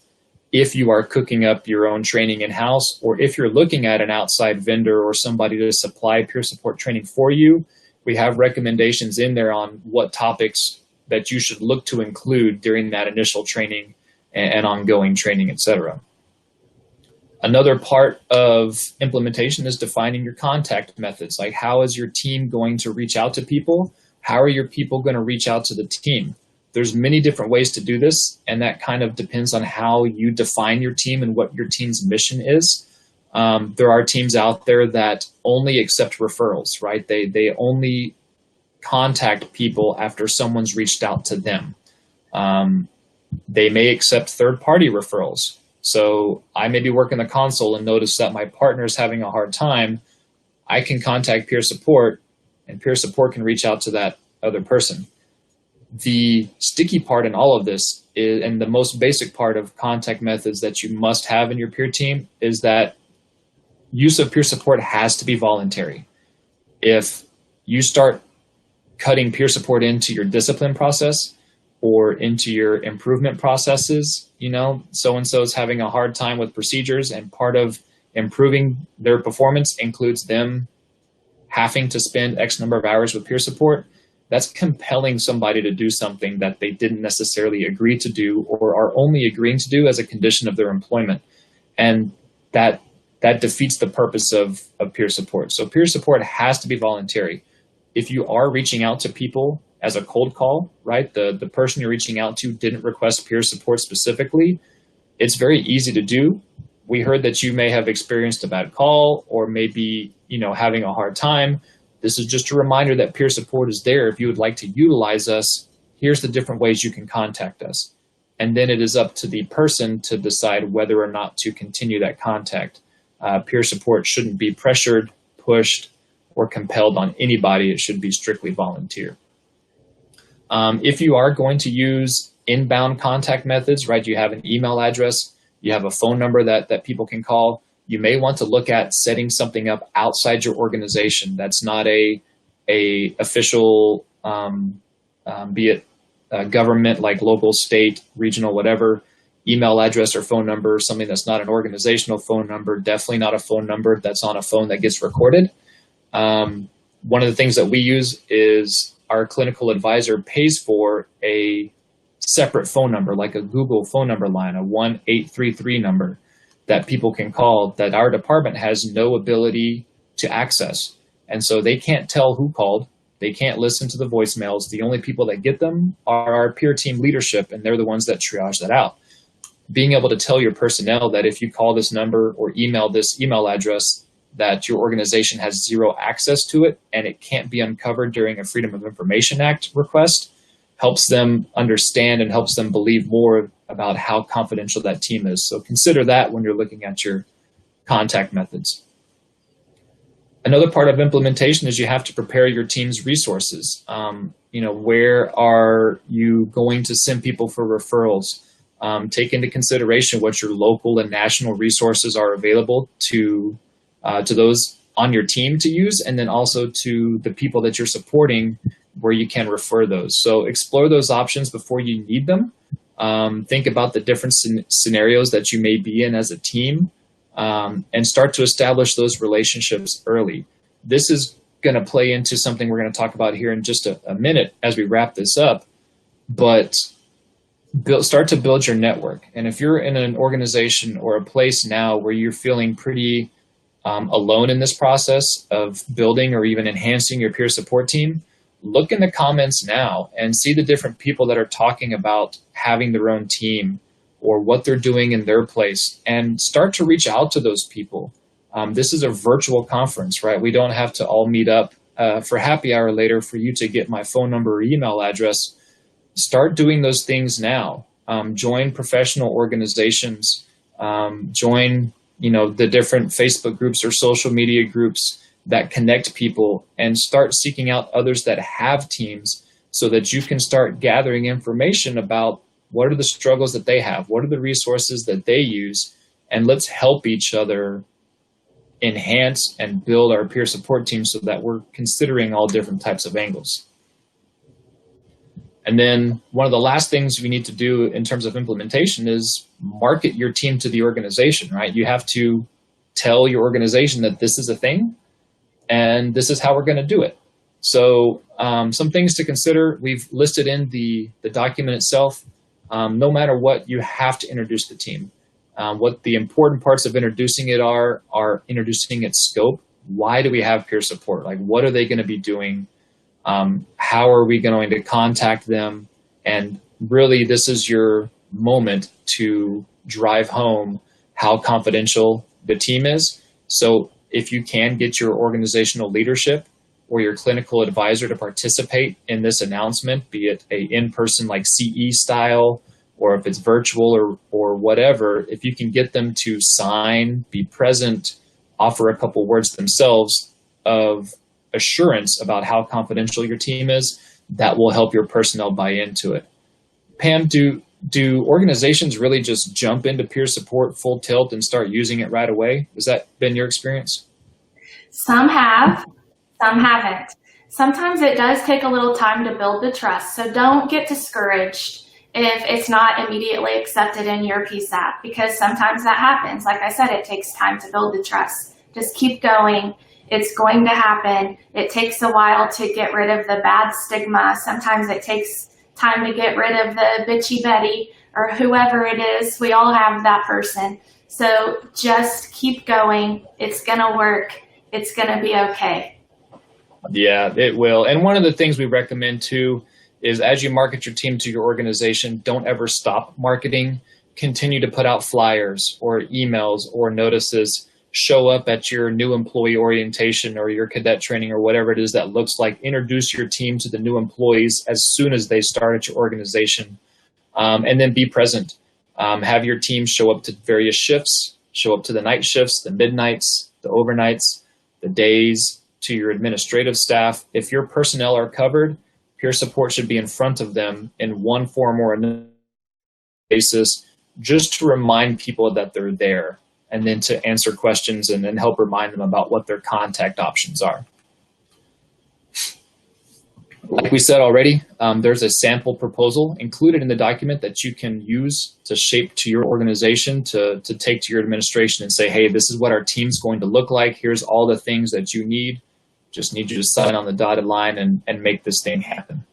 if you are cooking up your own training in-house, or if you're looking at an outside vendor or somebody to supply peer support training for you. We have recommendations in there on what topics that you should look to include during that initial training and ongoing training, et cetera. Another part of implementation is defining your contact methods. Like, how is your team going to reach out to people? How are your people going to reach out to the team? There's many different ways to do this, and that kind of depends on how you define your team and what your team's mission is. There are teams out there that only accept referrals, right? They only contact people after someone's reached out to them. They may accept third-party referrals. So I may be working the console and notice that my partner is having a hard time. I can contact peer support, and peer support can reach out to that other person. The sticky part in all of this is, and the most basic part of contact methods that you must have in your peer team, is that use of peer support has to be voluntary. If you start cutting peer support into your discipline process or into your improvement processes, so-and-so is having a hard time with procedures, and part of improving their performance includes them having to spend X number of hours with peer support, that's compelling somebody to do something that they didn't necessarily agree to do or are only agreeing to do as a condition of their employment. And that defeats the purpose of peer support. So peer support has to be voluntary. If you are reaching out to people as a cold call, right, the person you're reaching out to didn't request peer support specifically, it's very easy to do. We heard that you may have experienced a bad call or maybe, having a hard time. This is just a reminder that peer support is there. If you would like to utilize us, here's the different ways you can contact us. And then it is up to the person to decide whether or not to continue that contact. Peer support shouldn't be pressured, pushed, or compelled on anybody. It should be strictly volunteer. If you are going to use inbound contact methods, right, you have an email address, you have a phone number that people can call, you may want to look at setting something up outside your organization that's not a official, be it government, like local, state, regional, whatever, email address or phone number, something that's not an organizational phone number, definitely not a phone number that's on a phone that gets recorded. One of the things that we use is our clinical advisor pays for a separate phone number, like a Google phone number line, a 1-833 number that people can call that our department has no ability to access. And so they can't tell who called. They can't listen to the voicemails. The only people that get them are our peer team leadership, and they're the ones that triage that out. Being able to tell your personnel that if you call this number or email this email address, that your organization has zero access to it and it can't be uncovered during a Freedom of Information Act request, helps them understand and helps them believe more about how confidential that team is. So consider that when you're looking at your contact methods. Another part of implementation is you have to prepare your team's resources. Where are you going to send people for referrals? Take into consideration what your local and national resources are available to those on your team to use, and then also to the people that you're supporting where you can refer those. So explore those options before you need them. Think about the different scenarios that you may be in as a team, and start to establish those relationships early. This is going to play into something we're going to talk about here in just a minute as we wrap this up, but start to build your network. And if you're in an organization or a place now where you're feeling pretty alone in this process of building or even enhancing your peer support team, look in the comments now and see the different people that are talking about having their own team or what they're doing in their place, and start to reach out to those people. This is a virtual conference, right? We don't have to all meet up for happy hour later for you to get my phone number or email address. Start doing those things now. Join professional organizations, join the different Facebook groups or social media groups that connect people, and start seeking out others that have teams so that you can start gathering information about what are the struggles that they have, what are the resources that they use, and let's help each other enhance and build our peer support team so that we're considering all different types of angles. And then one of the last things we need to do in terms of implementation is market your team to the organization, right? You have to tell your organization that this is a thing and this is how we're going to do it. So some things to consider, we've listed in the document itself. No matter what, you have to introduce the team. What the important parts of introducing it are introducing its scope. Why do we have peer support? Like, what are they going to be doing? How are we going to contact them? And really, this is your moment to drive home how confidential the team is. So if you can get your organizational leadership or your clinical advisor to participate in this announcement, be it a in-person like CE style, or if it's virtual or whatever, if you can get them to sign, be present, offer a couple words themselves of assurance about how confidential your team is, that will help your personnel buy into it. Pam, do organizations really just jump into peer support full tilt and start using it right away? Has that been your experience? Some have, some haven't. Sometimes it does take a little time to build the trust, so don't get discouraged if it's not immediately accepted in your PSAP, because sometimes that happens. Like I said, it takes time to build the trust. Just keep going. It's going to happen. It takes a while to get rid of the bad stigma. Sometimes it takes time to get rid of the bitchy Betty or whoever it is. We all have that person. So just keep going. It's going to work. It's going to be okay. Yeah, it will. And one of the things we recommend too is as you market your team to your organization, don't ever stop marketing. Continue to put out flyers or emails or notices. Show up at your new employee orientation or your cadet training or whatever it is that looks like. Introduce your team to the new employees as soon as they start at your organization, and then be present. Have your team show up to various shifts, show up to the night shifts, the midnights, the overnights, the days, to your administrative staff. If your personnel are covered, peer support should be in front of them in one form or another basis, just to remind people that they're there, and then to answer questions and then help remind them about what their contact options are. Like we said already, there's a sample proposal included in the document that you can use to shape to your organization, to take to your administration and say, hey, this is what our team's going to look like. Here's all the things that you need. Just need you to sign on the dotted line and make this thing happen.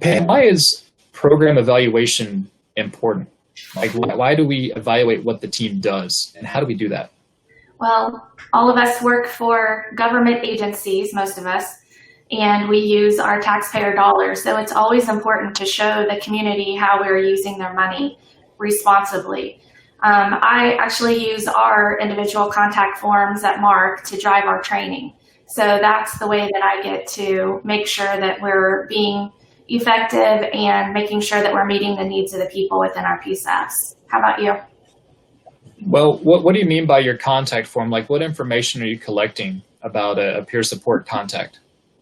Pam, why is program evaluation important? Like, why do we evaluate what the team does, and how do we do that? Well, all of us work for government agencies, most of us, and we use our taxpayer dollars. So it's always important to show the community how we're using their money responsibly. I actually use our individual contact forms at Mark to drive our training. So that's the way that I get to make sure that we're being effective and making sure that we're meeting the needs of the people within our PSAPs. How about you? Well, what do you mean by your contact form? Like, what information are you collecting about a peer support contact?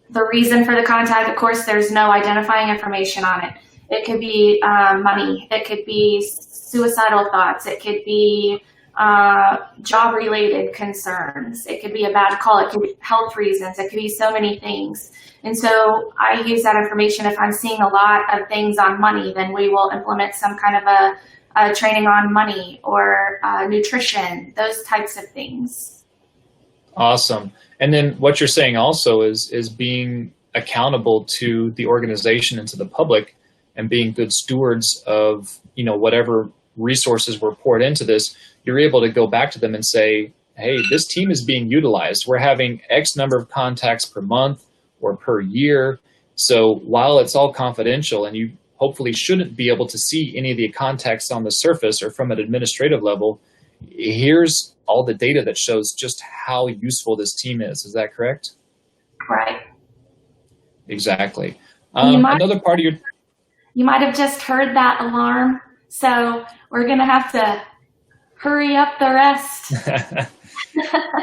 The reason for the contact, of course, there's no identifying information on it. It could be money. It could be suicidal thoughts. It could be job-related concerns. It could be a bad call. It could be health reasons. It could be so many things. And so I use that information. If I'm seeing a lot of things on money, then we will implement some kind of a training on money or nutrition, those types of things. Awesome. And then what you're saying also is being accountable to the organization and to the public, and being good stewards of, you know, whatever resources were poured into this. You're able to go back to them and say, hey, this team is being utilized. We're having X number of contacts per month or per year. So while it's all confidential and you hopefully shouldn't be able to see any of the contacts on the surface or from an administrative level, here's all the data that shows just how useful this team is. Is that correct? Right. Exactly. Another part of your... You might have just heard that alarm. So we're going to have to hurry up the rest.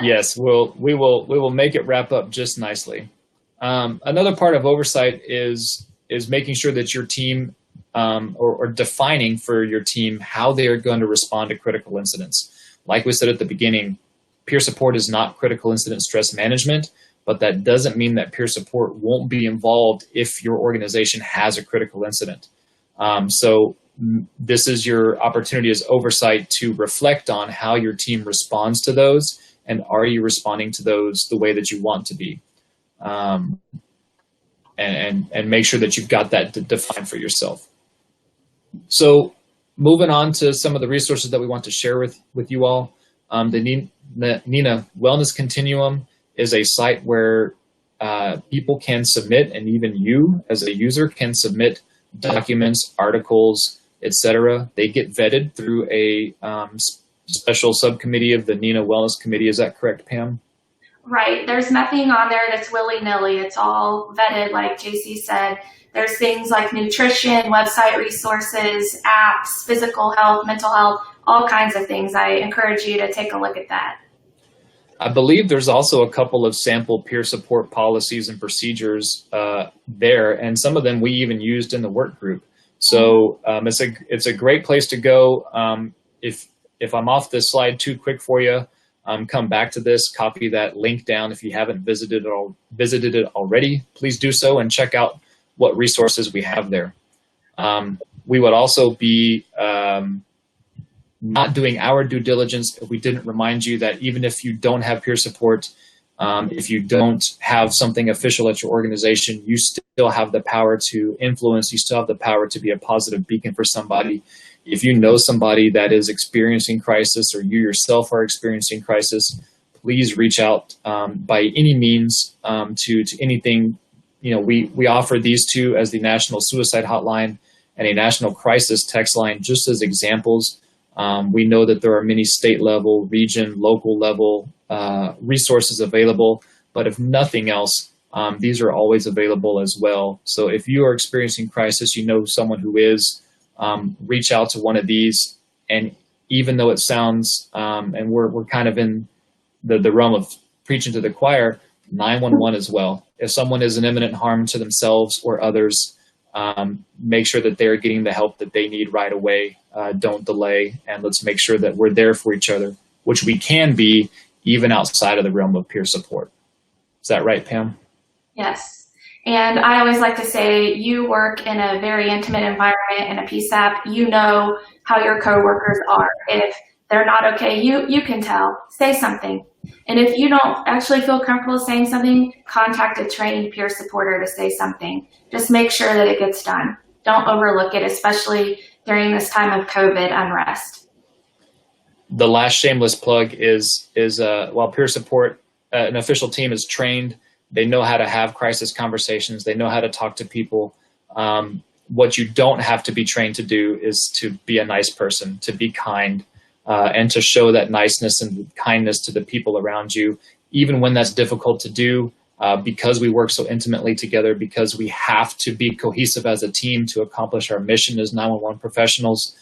Yes, we will make it wrap up just nicely. Another part of oversight is making sure that your team or defining for your team how they are going to respond to critical incidents. Like we said at the beginning, peer support is not critical incident stress management, but that doesn't mean that peer support won't be involved if your organization has a critical incident. So this is your opportunity as oversight to reflect on how your team responds to those, and are you responding to those the way that you want to be? And make sure that you've got that defined for yourself. So moving on to some of the resources that we want to share with you all. The NENA Wellness Continuum is a site where people can submit, and even you as a user can submit documents, articles, etc. They get vetted through a special subcommittee of the NENA Wellness Committee. Is that correct, Pam? Right. There's nothing on there that's willy-nilly. It's all vetted, like JC said. There's things like nutrition, website resources, apps, physical health, mental health, all kinds of things. I encourage you to take a look at that. I believe there's also a couple of sample peer support policies and procedures there, and some of them we even used in the work group. So it's a great place to go. If I'm off this slide too quick for you, come back to this, copy that link down. If you haven't visited it already, please do so and check out what resources we have there. We would also be not doing our due diligence if we didn't remind you that even if you don't have peer support, if you don't have something official at your organization, you still have the power to influence, you still have the power to be a positive beacon for somebody. If you know somebody that is experiencing crisis, or you yourself are experiencing crisis, please reach out by any means to anything. You know, we offer these two as the National Suicide Hotline and a National Crisis Text Line just as examples. We know that there are many state level, region, local level resources available, but if nothing else, these are always available as well. So if you are experiencing crisis, you know someone who is, reach out to one of these. And even though it sounds, and we're kind of in the realm of preaching to the choir, 911 as well. if someone is an imminent harm to themselves or others, make sure that they're getting the help that they need right away. Don't delay, and let's make sure that we're there for each other, which we can be even outside of the realm of peer support. Is that right, Pam? Yes. And I always like to say, you work in a very intimate environment in a PSAP. You know how your coworkers are. If they're not okay, you can tell. Say something. And if you don't actually feel comfortable saying something, contact a trained peer supporter to say something. Just make sure that it gets done. Don't overlook it, especially during this time of COVID unrest. The last shameless plug is while peer support, an official team is trained. They know how to have crisis conversations. They know how to talk to people. What you don't have to be trained to do is to be a nice person, to be kind, and to show that niceness and kindness to the people around you, even when that's difficult to do, because we work so intimately together, because we have to be cohesive as a team to accomplish our mission as 911 professionals.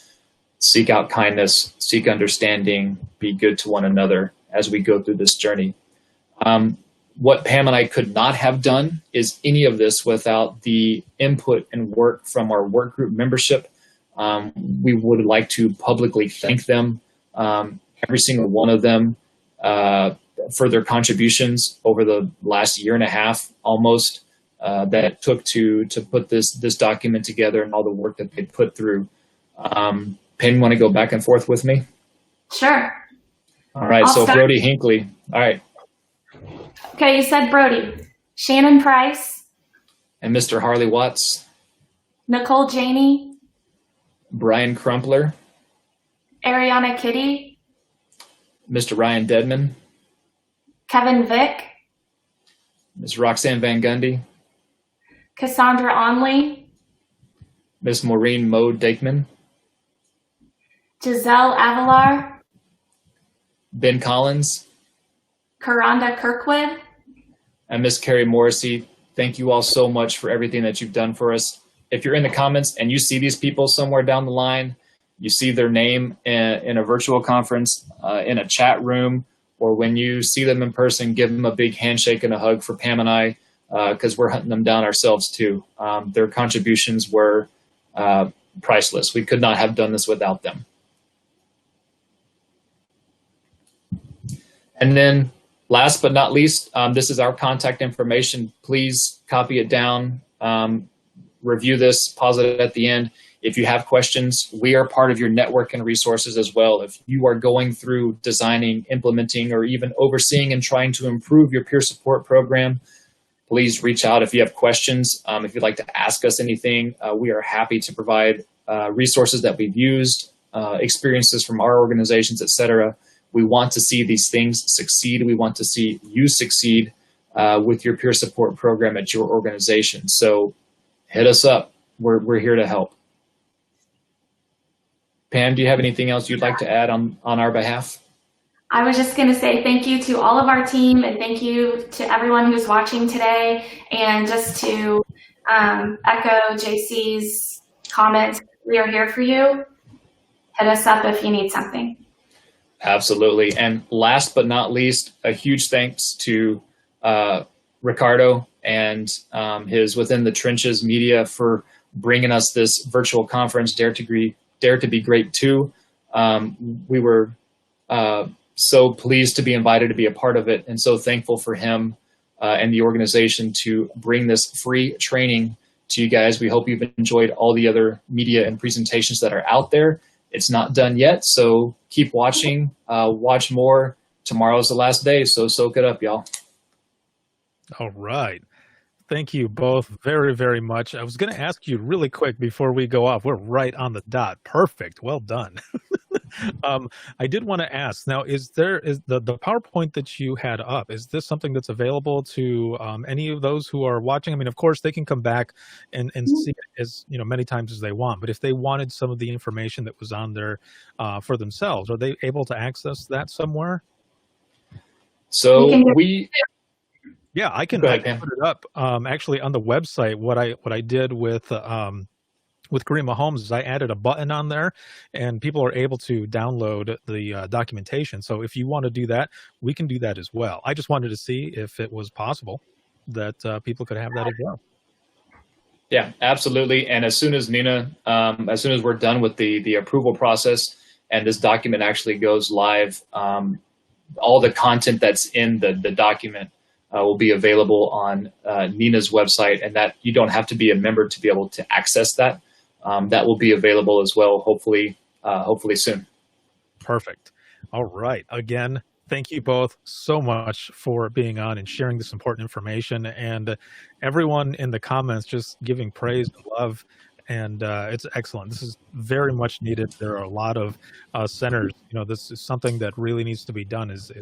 Seek out kindness, seek understanding, be good to one another as we go through this journey. What Pam and I could not have done is any of this without the input and work from our work group membership. We would like to publicly thank them, every single one of them, for their contributions over the last year and a half almost that it took to put this document together and all the work that they put through. Pam, you want to go back and forth with me? Sure. All right, so Brody Hinckley. All right. Okay, you said Brody. Shannon Price. And Mr. Harley Watts. Nicole Janey. Brian Crumpler. Ariana Kitty. Mr. Ryan Dedman. Kevin Vick. Ms. Roxanne Van Gundy. Cassandra Onley. Ms. Maureen Moe Dakeman. Giselle Avalar. Ben Collins. Karanda Kirkwood. And Ms. Carrie Morrissey. Thank you all so much for everything that you've done for us. If you're in the comments and you see these people somewhere down the line, you see their name in a virtual conference, in a chat room, or when you see them in person, give them a big handshake and a hug for Pam and I, because we're hunting them down ourselves too. Their contributions were priceless. We could not have done this without them. And then last but not least, this is our contact information. Please copy it down, review this, pause it at the end. If you have questions, we are part of your network and resources as well. If you are going through designing, implementing, or even overseeing and trying to improve your peer support program, please reach out if you have questions. If you'd like to ask us anything, we are happy to provide resources that we've used, experiences from our organizations, etc. We want to see these things succeed. We want to see you succeed with your peer support program at your organization. So hit us up. We're here to help. Pam, do you have anything else you'd like to add on our behalf? I was just going to say thank you to all of our team and thank you to everyone who's watching today. And just to echo JC's comments, we are here for you. Hit us up if you need something. Absolutely. And last but not least, a huge thanks to Ricardo and his Within the Trenches media for bringing us this virtual conference, Dare to be Great too. We were so pleased to be invited to be a part of it and so thankful for him and the organization to bring this free training to you guys. We hope you've enjoyed all the other media and presentations that are out there. It's not done yet, so keep watching, watch more. Tomorrow's the last day, so soak it up, y'all. All right. Thank you both very, very much. I was going to ask you really quick before we go off. We're right on the dot. Perfect. Well done. I did want to ask, now, is the PowerPoint that you had up, is this something that's available to any of those who are watching? I mean, of course, they can come back and see it as many times as they want, but if they wanted some of the information that was on there for themselves, are they able to access that somewhere? So yeah, I can, ahead, I can put it up actually on the website. What I did with Karima Holmes is I added a button on there, and people are able to download the documentation. So if you want to do that, we can do that as well. I just wanted to see if it was possible. that people could have that as well. Yeah, absolutely. And as soon as NENA, as soon as we're done with the approval process and this document actually goes live, all the content that's in the document will be available on NENA's website, and that you don't have to be a member to be able to access that. That will be available as well, hopefully soon. Perfect. All right. Again, thank you both so much for being on and sharing this important information, and everyone in the comments just giving praise and love. And it's excellent. This is very much needed. There are a lot of centers. This is something that really needs to be done. Is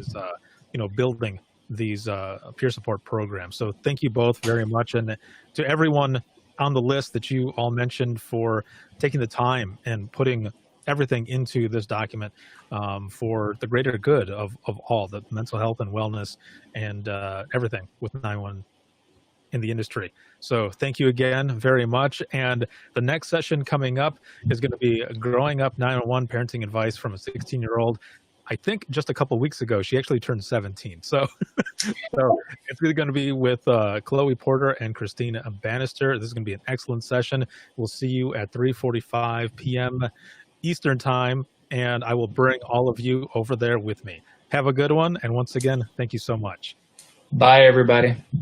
building these peer support programs. So thank you both very much, and to everyone on the list that you all mentioned for taking the time and putting everything into this document for the greater good of all, the mental health and wellness and everything with 911 in the industry. So thank you again very much. And the next session coming up is going to be Growing Up 911 Parenting Advice from a 16-year-old. I think just a couple of weeks ago, she actually turned 17. So, it's going to be with Chloe Porter and Christina Bannister. This is going to be an excellent session. We'll see you at 3:45 p.m. Eastern time, and I will bring all of you over there with me. Have a good one. And once again, thank you so much. Bye, everybody.